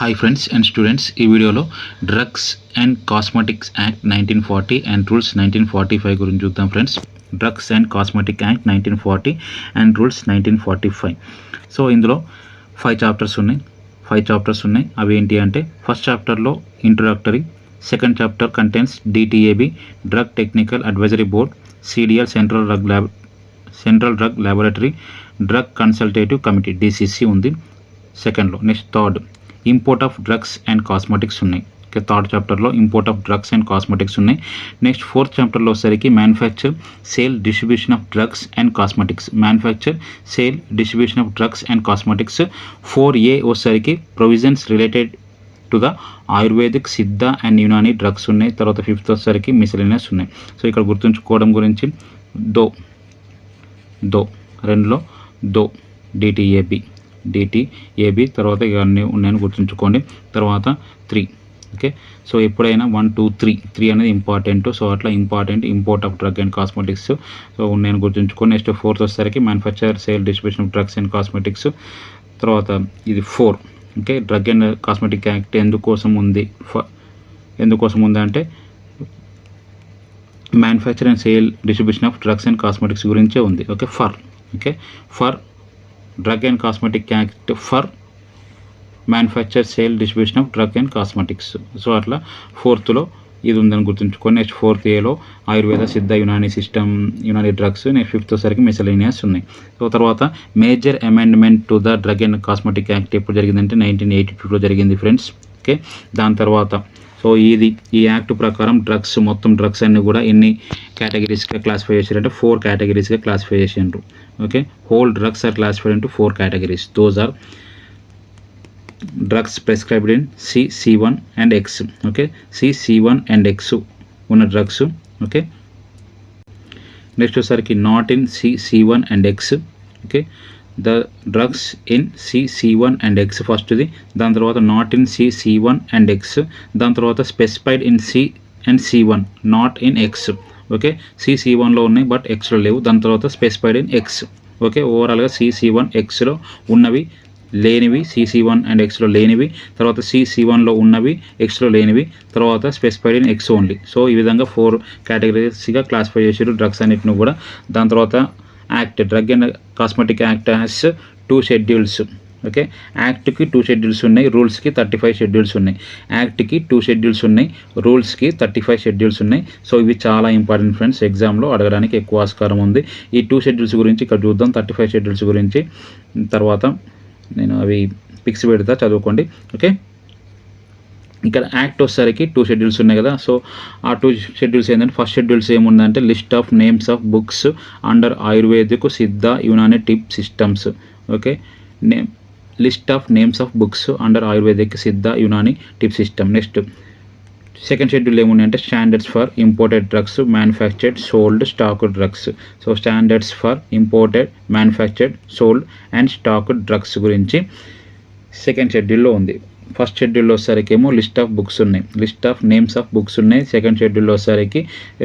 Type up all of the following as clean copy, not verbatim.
Hi friends and students, ఈ వీడియోలో drugs and cosmetics act 1940 and rules 1945 గురించి చూద్దాం friends. Drugs and cosmetic act 1940 and rules 1945. So ఇందులో 5 chapters ఉన్నాయి. అవి ఏంటి అంటే, ఫస్ట్ చాప్టర్లో introductory, second chapter contents DTAB, drug technical advisory board, CDL central drug laboratory, drug consultative committee DCC ఉంది సెకండ్లో. Next third import of drugs and cosmetics ఉన్నాయి. Third చాప్టర్లో import of drugs and cosmetics ఉన్నాయి. Next fourth చాప్టర్లో వచ్చేసరికి manufacture, sale, distribution of drugs and cosmetics. Manufacture, sale, distribution of drugs and cosmetics. 4A వచ్చేసరికి provisions related to the ayurvedic, సిద్ధ and Unani drugs ఉన్నాయి. తర్వాత fifth వచ్చేసరికి మిసెలేనియస్ ఉన్నాయి. సో ఇక్కడ గుర్తుంచుకోవడం గురించి రెండులో డిటిఏబి తర్వాత ఇవన్నీ ఉన్నాయని గుర్తుంచుకోండి. తర్వాత 3. ఓకే, సో ఎప్పుడైనా 1, 2, 3 అనేది ఇంపార్టెంట్. సో అట్లా import of drug and cosmetics so ఉన్నాయని గుర్తుంచుకోండి. నెక్స్ట్ ఫోర్త్ వచ్చేసరికి manufacture, sale, distribution of drugs and cosmetics. తర్వాత ఇది 4. Okay, drug and cosmetic act ఎందుకోసం ఉంది అంటే manufacture and sale, distribution of drugs and cosmetics గురించే ఉంది. For drug and cosmetic act, for manufacture, sale, distribution of drug and cosmetics. So అట్లా ఫోర్త్లో ఇది ఉందని గుర్తుంచుకొని. నెక్స్ట్ 4A ఆయుర్వేద, సిద్ధ, యునాని డ్రగ్స్. నెక్స్ట్ ఫిఫ్త్ వచ్చరికి మిసెలేనియస్ ఉన్నాయి. సో తర్వాత major amendment to the drug and cosmetic act ఎప్పుడు జరిగిందంటే 1982లో జరిగింది ఫ్రెండ్స్. ఓకే, దాని తర్వాత సో ఈ యాక్ట్ ప్రకారం మొత్తం డ్రగ్స్ అన్ని కూడా ఎన్ని కేటగిరీస్గా క్లాసిఫై చేశారంటే 4 కేటగిరీస్గా క్లాసిఫై చేసిండ్రు. Okay, whole drugs are classified into 4 categories. Those are drugs prescribed in C1 and X. Okay, C1 and X ఉన్న డ్రగ్స్. ఓకే, నెక్స్ట్ వచ్చేసరికి not in C1 and X. Okay, the drugs in C1 and X ఫస్ట్ది. దాని తర్వాత not in C1 and X. దాని తర్వాత specified in C and C1 not in X. Okay, C1లో ఉన్నాయి but Xలో లేవు. దాని తర్వాత స్పెసిఫైడ్ ఇన్ X. ఓకే, ఓవరాల్గా C1 Xలో ఉన్నవి, లేనివి, C1 అండ్ Xలో లేనివి, తర్వాత C1లో ఉన్నవి, Xలో లేనివి, తర్వాత specified in X only. So ఈ విధంగా 4 కేటగిరీస్గా క్లాసిఫై చేసారు డ్రగ్స్ అన్నిటిని కూడా. దాని తర్వాత act, drug and cosmetic act has 2 schedules. Okay, యాక్ట్కి 2 షెడ్యూల్స్ ఉన్నాయి, రూల్స్కి 35 షెడ్యూల్స్ ఉన్నాయి. యాక్ట్కి 2 షెడ్యూల్స్ ఉన్నాయి, రూల్స్కి 35 షెడ్యూల్స్ ఉన్నాయి. సో ఇవి చాలా ఇంపార్టెంట్ ఫ్రెండ్స్, ఎగ్జామ్లో అడగడానికి ఎక్కువ ఆస్కారం ఉంది. ఈ 2 షెడ్యూల్స్ గురించి ఇక్కడ చూద్దాం. 35 షెడ్యూల్స్ గురించి తర్వాత నేను అవి పిక్స్ పెడతా, చదువుకోండి. ఓకే, ఇక్కడ యాక్ట్ వచ్చేసరికి 2 షెడ్యూల్స్ ఉన్నాయి కదా. సో ఆ 2 షెడ్యూల్స్ ఏంటంటే, ఫస్ట్ షెడ్యూల్స్ ఏముందంటే list of names of books under Ayurvedic, Siddha, Unani Tibb systems. Okay, list of names of books under Ayurvedic, Siddha, Unani Tibb system. Next second schedule ఏమున్నాయంటే standards for imported drugs, manufactured, sold, stocked drugs. So standards for imported, manufactured, sold and stocked drugs గురించి second షెడ్యూల్లో ఉంది. First షెడ్యూల్లో వచ్చేసరికి ఏమో list of books ఉన్నాయి, list of names of books ఉన్నాయి. Second షెడ్యూల్లో వచ్చేసరికి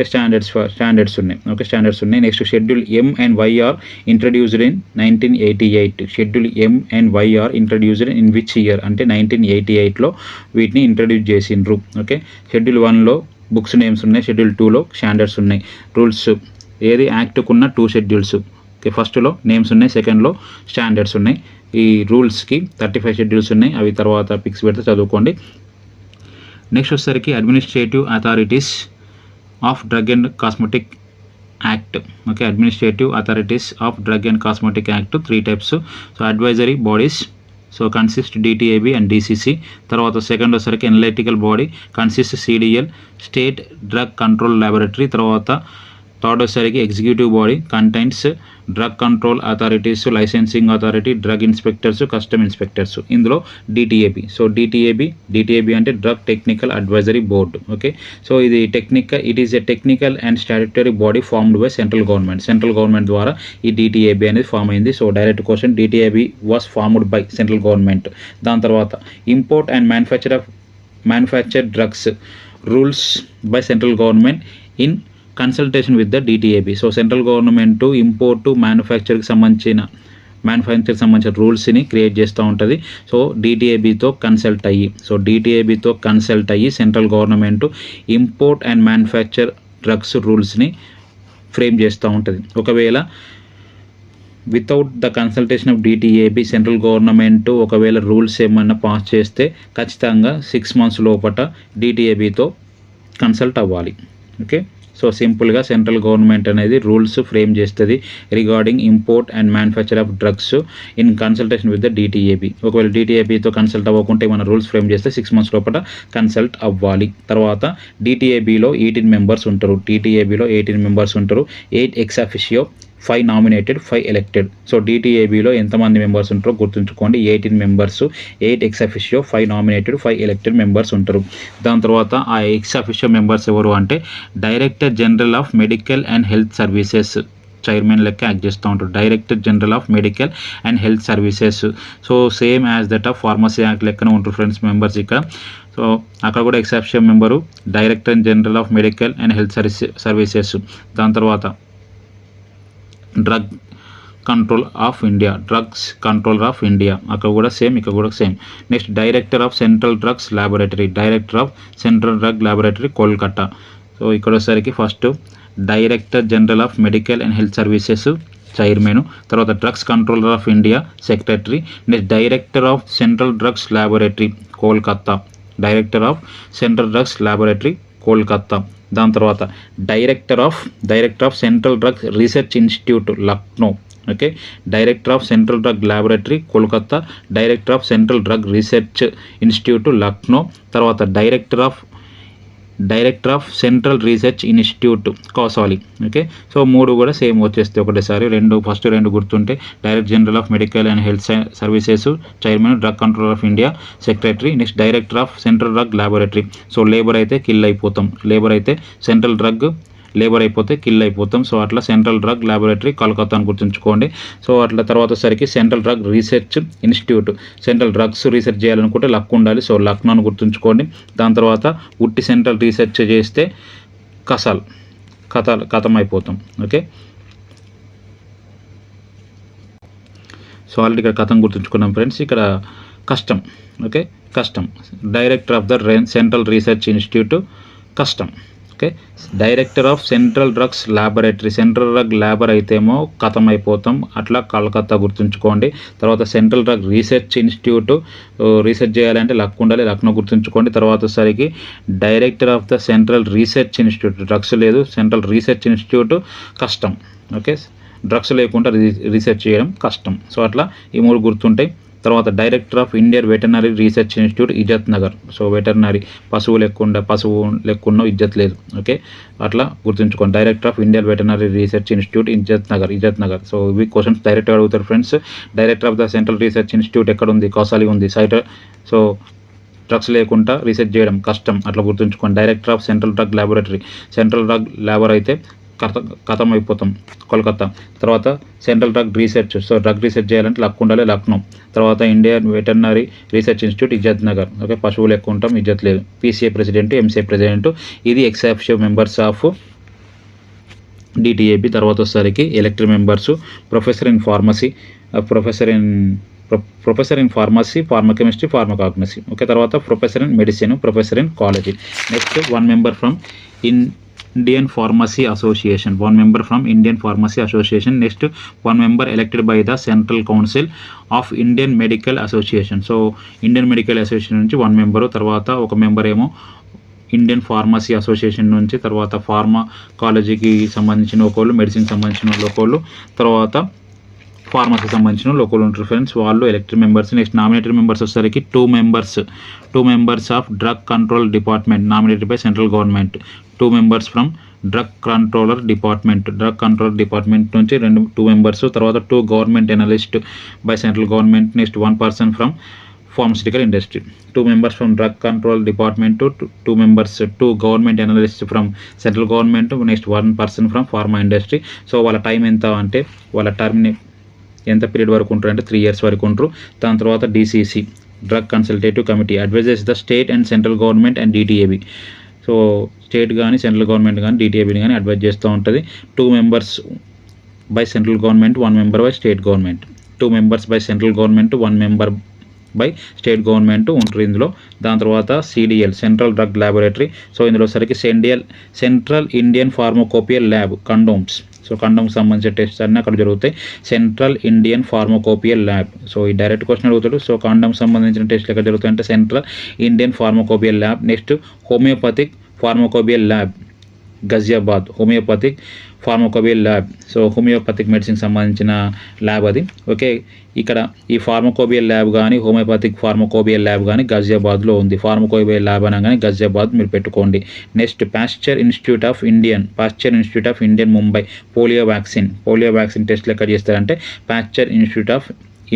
స్టాండర్డ్స్ ఉన్నాయి. ఓకే, స్టాండర్డ్స్ ఉన్నాయి. Next schedule M and Y are introduced in 1988. Schedule M and Y are introduced in which year అంటే 1988లో వీటిని ఇంట్రడ్యూస్ చేసిండ్రు. ఓకే, షెడ్యూల్ 1లో బుక్స్ నేమ్స్ ఉన్నాయి, షెడ్యూల్ 2లో స్టాండర్డ్స్ ఉన్నాయి. రూల్స్ ఏది యాక్ట్కున్న 2 షెడ్యూల్స్. ఓకే, ఫస్ట్లో నేమ్స్ ఉన్నాయి, సెకండ్లో స్టాండర్డ్స్ ఉన్నాయి. ఈ రూల్స్కి 35 షెడ్యూల్స్ ఉన్నాయి, అవి తర్వాత పిక్స్ పెడితే చదువుకోండి. నెక్స్ట్ వచ్చేసరికి administrative authorities of drug and cosmetic act. Okay, administrative authorities of drug and cosmetic act 3 types. So advisory bodies, so consist DTAB and DCC. తర్వాత సెకండ్ వచ్చేసరికి analytical body, consist CDL, state drug control laboratory. తర్వాత third వచ్చేసరికి executive body, contains drug control authorities, licensing authority, drug inspectors, custom inspectors. ఇందులో DTAB. So DTAB అంటే drug technical advisory board. Okay, so it is a technical and statutory body formed by central government ద్వారా ఈ DTAB అనేది form అయింది. So direct question, DTAB was formed by central government. దాని తర్వాత import and manufacture drugs rules by central government in consultation with the DTAB. So central government import, మ్యానుఫ్యాక్చర్కి సంబంధించిన manufacture సంబంధించిన రూల్స్ని క్రియేట్ చేస్తూ ఉంటుంది. సో డిటిఏబితో కన్సల్ట్ అయ్యి central government import and manufacture drugs రూల్స్ని ఫ్రేమ్ చేస్తూ ఉంటుంది. ఒకవేళ without the consultation of DTAB central government ఒకవేళ రూల్స్ ఏమన్నా పాస్ చేస్తే ఖచ్చితంగా 6 months లోపల డిటిఏబితో కన్సల్ట్ అవ్వాలి. ఓకే, సో సింపుల్గా సెంట్రల్ గవర్నమెంట్ అనేది రూల్స్ ఫ్రేమ్ చేస్తుంది regarding import and manufacture of drugs in consultation with the DTAB. ఒకవేళ డిటిఏబితో కన్సల్ట్ అవ్వకుంటే మన రూల్స్ ఫ్రేమ్ చేస్తే 6 months లోపల కన్సల్ట్ అవ్వాలి. తర్వాత డిటిఏబిలో 18 members ఉంటారు. 8 ex officio, 5 nominated, 5 elected. So డిటిఏబిలో ఎంతమంది మెంబర్స్ ఉంటారో గుర్తుంచుకోండి, 18 members, 8 ex officio, 5 nominated, 5 elected members ఉంటారు. దాని తర్వాత ఆ ఎక్స్ అఫిషియో మెంబర్స్ ఎవరు అంటే director general of medical and health services chairman లెక్క యాక్ట్ చేస్తూ ఉంటారు. Director general of medical and health services. So same as that of pharmacy act లెక్కన ఉంటారు ఫ్రెండ్స్ మెంబర్స్ ఇక్కడ. సో అక్కడ కూడా ex officio member director general of medical and health services. దాని తర్వాత డ్రగ్స్ కంట్రోలర్ ఆఫ్ ఇండియా అక్కడ కూడా same, ఇక్కడ కూడా same. Next director of central drug laboratory Kolkata. So ఇక్కడ వచ్చేసరికి first director general of medical and health services chairman, తర్వాత drugs controller of India secretary, next director of central drugs laboratory Kolkata. దాని తర్వాత director of central drugs research institute Lucknow. Okay, director of central drug laboratory Kolkata, director of central drug research institute Lucknow, తర్వాత director of central research institute Kasauli. Okay, so 3 కూడా same వచ్చేస్తాయి ఒకటేసారి. First రెండు గుర్తుంటే director general of medical and health services chairman, drug controller of India secretary, next director of central drug laboratory. So labour అయితే kill అయిపోతాం, kill అయిపోతాం. So అట్లా central drug laboratory Calcutta అని గుర్తుంచుకోండి. సో అట్లా తర్వాత సరికి central drug research institute, central drugs research చేయాలనుకుంటే లక్ ఉండాలి. సో లక్నో అని గుర్తుంచుకోండి. దాని తర్వాత ఉట్టి సెంట్రల్ రీసెర్చ్ చేస్తే కథం అయిపోతాం. ఓకే, సో ఆల్రెడీ ఇక్కడ కథం గుర్తుంచుకున్నాం ఫ్రెండ్స్. ఇక్కడ కస్టమ్. ఓకే, కస్టమ్ director of the central research institute కస్టమ్. Okay, director of central drugs laboratory, central drug ల్యాబర్ అయితేమో కథం అయిపోతాం, అట్లా కలకత్తా గుర్తుంచుకోండి. తర్వాత central drug research institute research చేయాలంటే లక్ ఉండాలి, లక్నో గుర్తుంచుకోండి. తర్వాత సరికి director of the central research institute, drugs లేదు, సెంట్రల్ రీసెర్చ్ ఇన్స్టిట్యూట్ కష్టం. ఓకే, డ్రగ్స్ లేకుండా రీసెర్చ్ చేయడం కష్టం. సో అట్లా ఈ 3 గుర్తుంటాయి. తర్వాత director of Indian veterinary research institute ఇజ్జత్ నగర్. సో వెటర్నరీ పశువు లెక్కున్న ఇజ్జత్ లేదు. ఓకే, అట్లా గుర్తుంచుకోండి. Director of Indian veterinary research institute ఇజ్జత్ నగర్. సో ఇవి క్వశ్చన్స్ డైరెక్ట్గా అడుగుతారు friends. Director of the central research institute ఎక్కడ ఉంది? కౌసాలి ఉంది సైట్. సో డ్రగ్స్ లేకుండా రీసెర్చ్ చేయడం కష్టం, అట్లా గుర్తుంచుకోండి. Director of central drug laboratory, central drug labour అయితే కథం అయిపోతాం కోల్కతా. తర్వాత central drug research, so drug research చేయాలంటే లక్ ఉండాలి, లక్నో. తర్వాత ఇండియన్ వెటర్నరీ రీసెర్చ్ ఇన్స్టిట్యూట్ ఇజ్జత్ నగర్. ఓకే, పశువులు ఎక్కువ ఉంటాం, ఇజ్జత్ లేదు. PCA president, MCA president. ఇది ex officio members of DTAB. తర్వాత వచ్చేసరికి elected members professor in pharmacy, pharmachemistry, pharmacognosy. Okay, తర్వాత professor in medicine, professor in college. Next 1 member from Indian Pharmacy Association, 1 member from Indian Pharmacy Association. Next 1 member elected by the Central Council of Indian Medical Association. So Indian Medical Association నుంచి 1 member, తర్వాత ఒక member ఏమో Indian pharmacy association నుంచి, తర్వాత ఫార్మకాలజీకి సంబంధించిన ఒకళ్ళు, medicine సంబంధించిన ఒకళ్ళు, తర్వాత ఫార్మసీ సంబంధించిన లోకల్ ఉంటారు ఫ్రెండ్స్, వాళ్ళు elected members. Next nominated members వచ్చేసరికి 2 members of drug control department nominated by central government, 2 members from drug controller department నుంచి 2 members, తర్వాత 2 government analyst by central government. Next 1 person from pharmaceutical industry, 2 members from drug control department, 2 members 2 government analyst from central government, next 1 person from pharma industry. So వాళ్ళ time ఎంత అంటే వాళ్ళ టర్మ్ని ఎంత period వరకు ఉంటారు అంటే 3 years వరకు ఉంటారు. దాని తర్వాత DCC drug consultative committee advises the state and central government and DTAB. So state కానీ సెంట్రల్ గవర్నమెంట్ కానీ DTABని కానీ అడ్వైజ్ చేస్తూ ఉంటుంది. 2 members by central government, 1 member by state government. 2 members by central government, 1 member by state government ఉంటారు ఇందులో. దాని తర్వాత CDL central drug laboratory. So ఇందులో సరికి central Indian pharmacopoeial lab condoms. So కండోమ్కి సంబంధించిన టెస్ట్ అన్నీ అక్కడ జరుగుతాయి. Central Indian pharmacopoeial lab. So ఈ డైరెక్ట్ క్వశ్చన్ అడుగుతాడు. సో కండోమ్కి సంబంధించిన టెస్ట్లు ఎక్కడ జరుగుతాయంటే central Indian pharmacopoeial lab. Next homeopathic pharmacopoeial lab Ghaziabad, homeopathic pharmacopoeial lab. So homeopathic మెడిసిన్కి సంబంధించిన ల్యాబ్ అది. ఓకే, ఇక్కడ ఈ ఫార్మకోపియల్ ల్యాబ్ కానీ హోమియోపతిక్ ఫార్మకోపియల్ ల్యాబ్ కానీ గజియాబాద్లో ఉంది. ఫార్మకోపియల్ ల్యాబ్ అనగానే గజియాబాద్ మీరు పెట్టుకోండి. Next Pasteur institute of Indian Mumbai polio vaccine టెస్ట్లు ఎక్కడ చేస్తారంటే Pasteur institute of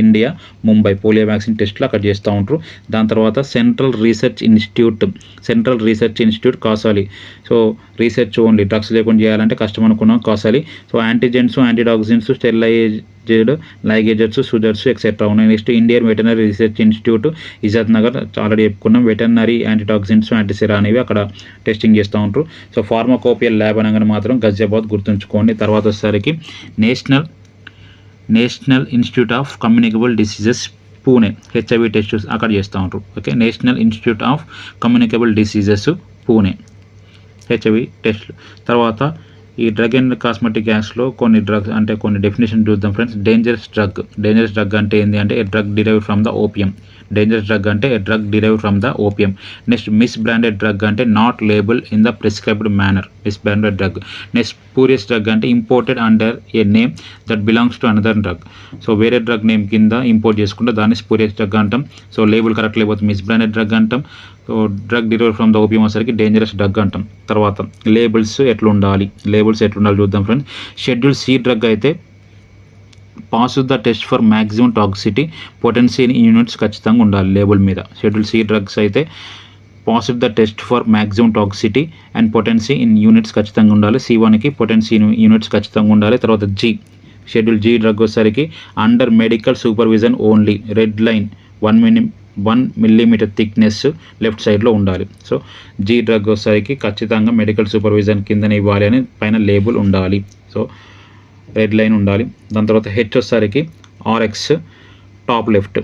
India Mumbai polio vaccine టెస్ట్లు అక్కడ చేస్తూ ఉంటారు. దాని తర్వాత central research institute Kasauli. So research only, drugs లేకుండా చేయాలంటే కష్టం అనుకున్నాం Kasauli. So antigens, antitoxins, sterilised ligatures, sutures etcetera ఉన్నాయి. Next Indian veterinary research institute Izatnagar already చెప్పుకున్నాం. వెటనరీ, యాంటీటాక్సిన్స్, యాంటీసెరా అనేవి అక్కడ టెస్టింగ్ చేస్తూ ఉంటారు. సో ఫార్మకోపియల్ ల్యాబ్ అనగానే మాత్రం గజియాబాద్ గుర్తుంచుకోండి. తర్వాత వచ్చేసరికి national institute of communicable diseases Pune, HIV test అక్కడ చేస్తూ ఉంటారు. Okay, national institute of communicable diseases Pune HIV టెస్ట్లు. తర్వాత ఈ డ్రగ్ అండ్ కాస్మెటిక్ యాక్ట్స్లో కొన్ని డ్రగ్స్ అంటే కొన్ని డెఫినేషన్ చూద్దాం ఫ్రెండ్స్. డేంజరస్ డ్రగ్ అంటే ఏంటి అంటే a drug derived from the opium. Dangerous drug అంటే a drug derived from the opium. Next misbranded drug అంటే not label in the prescribed manner, misbranded drug. Next spurious drug అంటే imported under a name that belongs to another drug. So వేరే drug name కింద import చేసుకుంటే దాన్ని spurious drug అంటాం. So label correct లేకపోతే misbranded drug అంటాం. So drug derived from the opium వచ్చేసరికి dangerous drug అంటాం. తర్వాత లేబుల్స్ ఎట్లుండాలి చూద్దాం ఫ్రెండ్స్. షెడ్యూల్ సి డ్రగ్ అయితే pass the test for maximum toxicity potency in units ఖచ్చితంగా ఉండాలి లేబుల్ మీద. షెడ్యూల్ సి డ్రగ్స్ అయితే pass the test for maximum toxicity and potency in units ఖచ్చితంగా ఉండాలి. C1కి పొటెన్సీ ఇన్ యూనిట్స్ ఖచ్చితంగా ఉండాలి. తర్వాత షెడ్యూల్ జీ డ్రగ్ వచ్చేసరికి under medical supervision only, red line 1 millimeter thickness left సైడ్లో ఉండాలి. సో జీ డ్రగ్ వచ్చేసరికి ఖచ్చితంగా మెడికల్ సూపర్విజన్ కిందనే ఇవ్వాలి అని పైన లేబుల్ ఉండాలి. సో రెడ్ లైన్ ఉండాలి. దాని తర్వాత హెచ్ వచ్చేసరికి ఆర్ఎక్స్ టాప్ లెఫ్ట్లో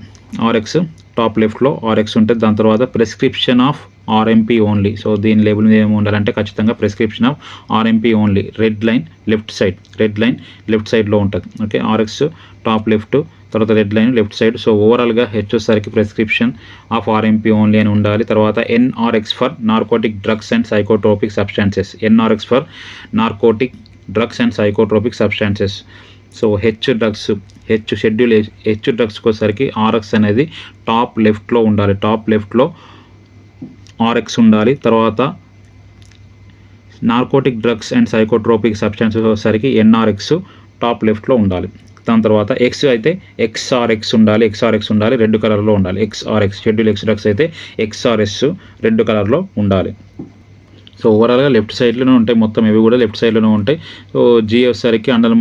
ఆర్ఎక్స్ ఉంటుంది. దాని తర్వాత prescription of RMP only. So దీని లేబుల్ మీద ఏమి ఉండాలంటే ఖచ్చితంగా prescription of RMP only, red line left సైడ్లో ఉంటుంది. ఓకే, ఆర్ఎక్స్ టాప్ లెఫ్ట్, తర్వాత red line left side. So ఓవరాల్గా హెచ్ వచ్చేసరికి ప్రిస్క్రిప్షన్ ఆఫ్ ఆర్ఎంపీ ఓన్లీ అని ఉండాలి. తర్వాత NRX for narcotic drugs and psychotropic substances, NRX for narcotic drugs and psychotropic substances. So schedule H డ్రగ్స్కి వచ్చేసరికి RX అనేది top లెఫ్ట్లో ఉండాలి, ఆర్ఎక్స్ ఉండాలి. తర్వాత narcotic drugs and psychotropic substances వచ్చేసరికి ఎన్ఆర్ఎక్స్ టాప్ లెఫ్ట్లో ఉండాలి. దాని తర్వాత ఎక్స్ అయితే ఎక్స్ఆర్ఎక్స్ ఉండాలి, రెడ్ కలర్లో ఉండాలి. షెడ్యూల్ ఎక్స్ డ్రగ్స్ అయితే ఎక్స్ఆర్ఎస్ రెడ్ కలర్లో ఉండాలి. సో ఓవరాల్గా లెఫ్ట్ సైడ్లోనే ఉంటాయి, మొత్తం ఇవి కూడా లెఫ్ట్ సైడ్లోనే ఉంటాయి. సో జీ వచ్చేసరికి అండర్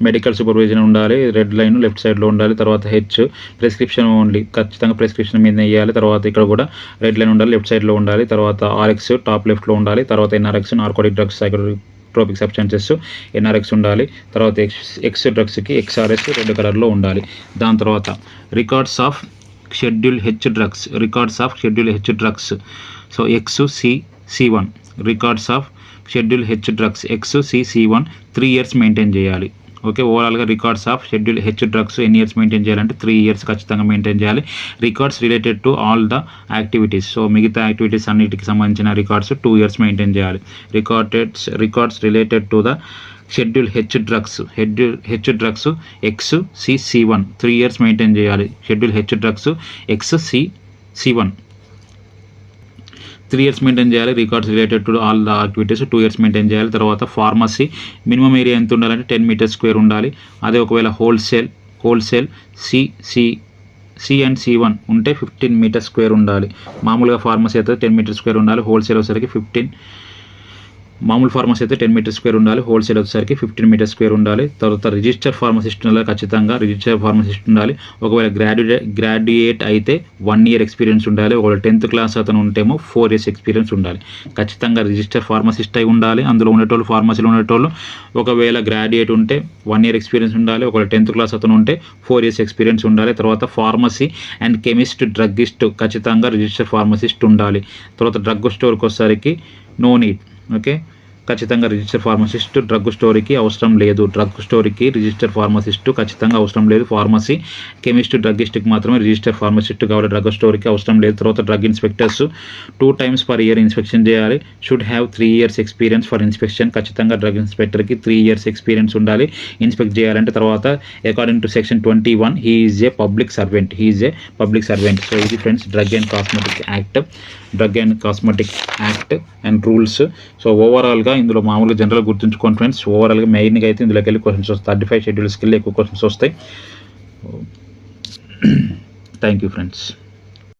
మెడికల్ సూపర్విజన్ ఉండాలి, రెడ్ లైన్ లెఫ్ట్ సైడ్లో ఉండాలి. తర్వాత హెచ్ ప్రిస్క్రిప్షన్ ఓన్లీ, ఖచ్చితంగా ప్రిస్క్రిప్షన్ మీద వేయాలి. తర్వాత ఇక్కడ కూడా రెడ్ లైన్ ఉండాలి, లెఫ్ట్ సైడ్లో ఉండాలి. తర్వాత ఆర్ఎక్స్ టాప్ లెఫ్ట్లో ఉండాలి. తర్వాత NRX narcotic drugs psychotropic substances NRX ఉండాలి. తర్వాత ఎక్స్ డ్రగ్స్కి ఎక్స్ఆర్ఎస్ రెడ్ కలర్లో ఉండాలి. దాని తర్వాత records of schedule H drugs. So C1 records of schedule H drugs C1 3 years maintain చేయాలి. ఓకే, ఓవరాల్గా records of schedule H drugs ఎన్ని ఇయర్స్ మెయింటైన్ చేయాలంటే 3 years ఖచ్చితంగా మెయింటైన్ చేయాలి. Records related to all the activities, so మిగతా activities అన్నిటికి సంబంధించిన records 2 years maintain చేయాలి. Records related to the schedule H drugs C1 3 years maintain చేయాలి. Schedule H drugs C1 3 years maintain చేయాలి. Records related to all the activities 2 years maintain చేయాలి. తర్వాత pharmacy minimum area ఎంత ఉండాలంటే 10 meters square ఉండాలి. అదే ఒకవేళ హోల్సేల్ సి అండ్ C1 ఉంటే 15 meters square ఉండాలి. మామూలుగా ఫార్మసీ అయితే 10 meters square ఉండాలి. హోల్సేల్ వచ్చేసరికి మామూలు ఫార్మసీ అయితే 10 మీటర్ స్క్వేర్ ఉండాలి, హోల్సేల్ వచ్చేసరికి 15 మీటర్ స్క్వేర్ ఉండాలి. తర్వాత రిజిస్టర్ ఫార్మసిస్ట్ ఉండాలి, ఖచ్చితంగా రిజిస్టర్ ఫార్మసిస్ట్ ఉండాలి. ఒకవేళ గ్రాడ్యుయేట్ అయితే 1 year ఎక్స్పీరియన్స్ ఉండాలి. ఒకవేళ 10th క్లాస్ అతను ఉంటేమో 4 years ఎక్స్పీరియన్స్ ఉండాలి. ఖచ్చితంగా రిజిస్టర్ ఫార్మసిస్ట్ అయి ఉండాలి. అందులో ఉండేటోళ్ళు ఫార్మసీలో ఉండేటోళ్ళు ఒకవేళ గ్రాడ్యుయేట్ ఉంటే 1 year ఎక్స్పీరియన్స్ ఉండాలి. ఒకవేళ 10th క్లాస్ అతను ఉంటే 4 years ఎక్స్పీరియన్స్ ఉండాలి. తర్వాత ఫార్మసీ అండ్ కెమిస్ట్, డ్రగ్గిస్ట్ ఖచ్చితంగా రిజిస్టర్ ఫార్మసిస్ట్ ఉండాలి. తర్వాత డ్రగ్ స్టోర్కి వచ్చేసరికి నో నీడ్. ఓకే, ఖచ్చితంగా రిజిస్టర్ ఫార్మసిస్ట్ డ్రగ్ స్టోర్కి అవసరం లేదు. డ్రగ్ స్టోర్కి రిజిస్టర్ ఫార్మసిస్ట్ ఖచ్చితంగా అవసరం లేదు. ఫార్మసీ, కెమిస్ట్, డ్రగ్గిస్ట్కి మాత్రమే రిజిస్టర్ ఫార్మసిస్ట్ కావాలి, డ్రగ్ స్టోర్కి అవసరం లేదు. తర్వాత drug inspectors 2 times per year inspection చేయాలి. Should have 3 years experience for inspection. ఖచ్చితంగా డ్రగ్ ఇన్స్పెక్టర్కి 3 years ఎక్స్పీరియన్స్ ఉండాలి ఇన్స్పెక్ట్ చేయాలంటే. తర్వాత according to section 21 he is a public servant. So ఇది friends drug and cosmetic act and rules. So ఓవరాల్గా ఇందులో మామూలుగా జనరల్ గుర్తుంచుకోండి ఫ్రెండ్స్. ఓవరాల్గా మెయిన్గా అయితే ఇందులోకి వెళ్ళి క్వశ్చన్స్ వస్తాయి. 35 షెడ్యూల్స్కి వెళ్ళి ఎక్కువ క్వశ్చన్స్ వస్తాయి. Thank you friends.